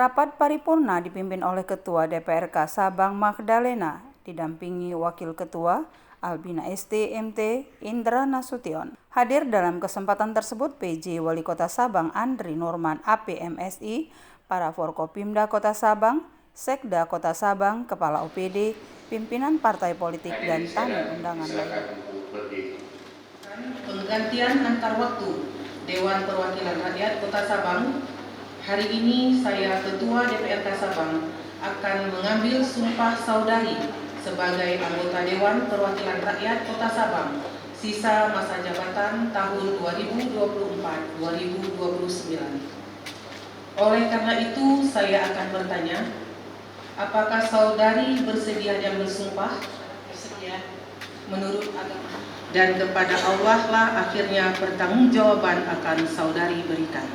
Rapat paripurna dipimpin oleh Ketua DPRK Sabang Magdalena, didampingi Wakil Ketua Albina ST MT Indra Nasution. Hadir dalam kesempatan tersebut PJ Wali Kota Sabang Andri Norman APMSI, para Forkopimda Kota Sabang, Sekda Kota Sabang, Kepala OPD, pimpinan partai politik dan tamu undangan lainnya. Penggantian antar waktu Dewan Perwakilan Rakyat Kota Sabang. Hari ini saya Ketua DPRK Sabang akan mengambil sumpah saudari sebagai anggota Dewan Perwakilan Rakyat Kota Sabang sisa masa jabatan tahun 2024-2029. Oleh karena itu saya akan bertanya, apakah saudari bersedia dan bersumpah? Bersedia. Menurut agama. Dan kepada Allah lah akhirnya pertanggungjawaban akan saudari berikan.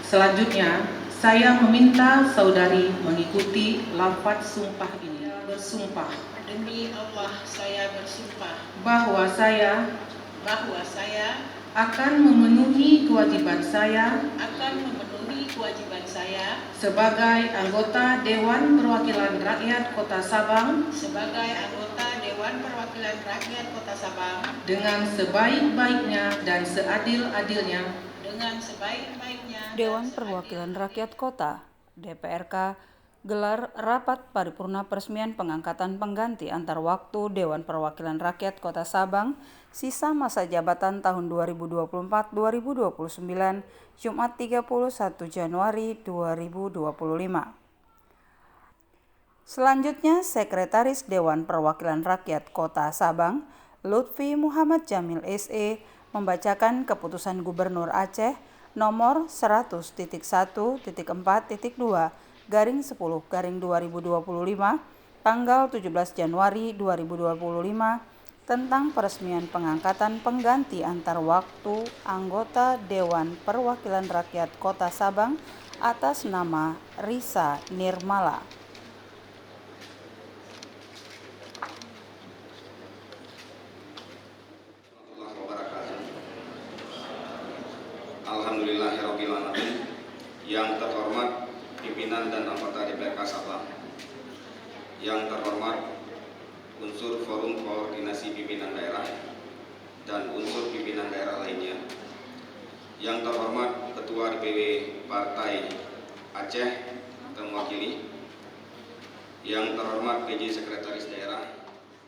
Selanjutnya, saya meminta saudari mengikuti lafaz sumpah ini. Bersumpah. Demi Allah saya bersumpah bahwa saya akan memenuhi kewajiban saya sebagai anggota Dewan Perwakilan Rakyat Kota Sabang dengan sebaik-baiknya dan seadil-adilnya. Dewan Perwakilan Rakyat Kota DPRK gelar rapat paripurna peresmian pengangkatan pengganti antar waktu Dewan Perwakilan Rakyat Kota Sabang sisa masa jabatan tahun 2024-2029 Jumat 31 Januari 2025. Selanjutnya, Sekretaris Dewan Perwakilan Rakyat Kota Sabang Lutfi Muhammad Jamil SE membacakan keputusan Gubernur Aceh nomor 100.1.4.2/10/2025 tanggal 17 Januari 2025 tentang peresmian pengangkatan pengganti antar waktu anggota Dewan Perwakilan Rakyat Kota Sabang atas nama Risa Nirmala. Alhamdulillahirrahmanirrahim. Yang terhormat pimpinan dan anggota DPRK Sabang, yang terhormat unsur forum koordinasi pimpinan daerah dan unsur pimpinan daerah lainnya, yang terhormat Ketua DPW Partai Aceh terwakili, yang terhormat PJ Sekretaris Daerah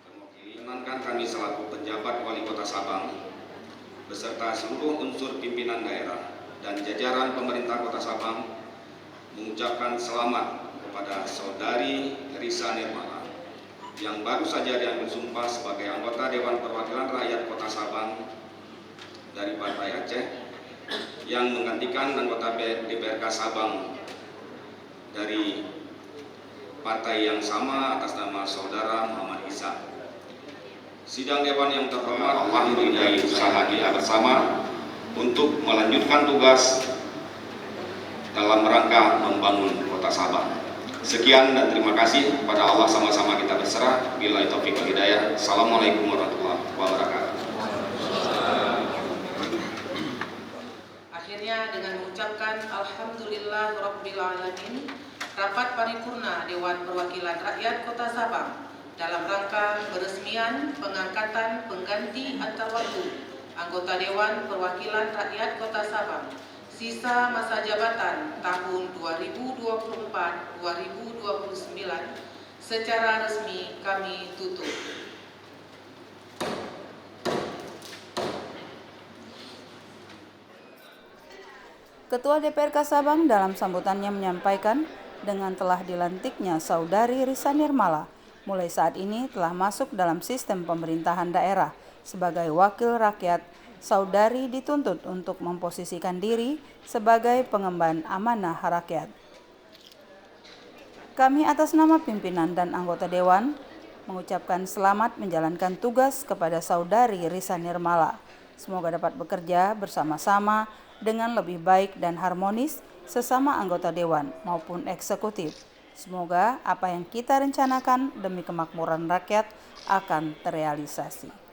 terwakili, perkenankan kami selaku penjabat Wali Kota Sabang beserta seluruh unsur pimpinan daerah dan jajaran pemerintah Kota Sabang mengucapkan selamat kepada saudari Risa Nirmala yang baru saja diambil sumpah sebagai anggota Dewan Perwakilan Rakyat Kota Sabang dari Partai Aceh yang menggantikan anggota DPRK Sabang dari partai yang sama atas nama saudara Muhammad Isa. Sidang Dewan yang terhormat telah mempunyai usaha kita bersama untuk melanjutkan tugas dalam rangka membangun Kota Sabang. Sekian dan terima kasih. Kepada Allah sama-sama kita berserah. Billahi taufiq wal hidayah. Assalamualaikum warahmatullahi wabarakatuh. Akhirnya dengan mengucapkan Alhamdulillah Rabbil Alamin, rapat paripurna Dewan Perwakilan Rakyat Kota Sabang dalam rangka peresmian pengangkatan pengganti antar waktu anggota Dewan Perwakilan Rakyat Kota Sabang sisa masa jabatan tahun 2024-2029 secara resmi kami tutup. Ketua DPRK Sabang dalam sambutannya menyampaikan dengan telah dilantiknya saudari Risa Nirmala, mulai saat ini telah masuk dalam sistem pemerintahan daerah. Sebagai wakil rakyat, saudari dituntut untuk memposisikan diri sebagai pengemban amanah rakyat. Kami atas nama pimpinan dan anggota Dewan mengucapkan selamat menjalankan tugas kepada saudari Risa Nirmala. Semoga dapat bekerja bersama-sama dengan lebih baik dan harmonis sesama anggota Dewan maupun eksekutif. Semoga apa yang kita rencanakan demi kemakmuran rakyat akan terrealisasi.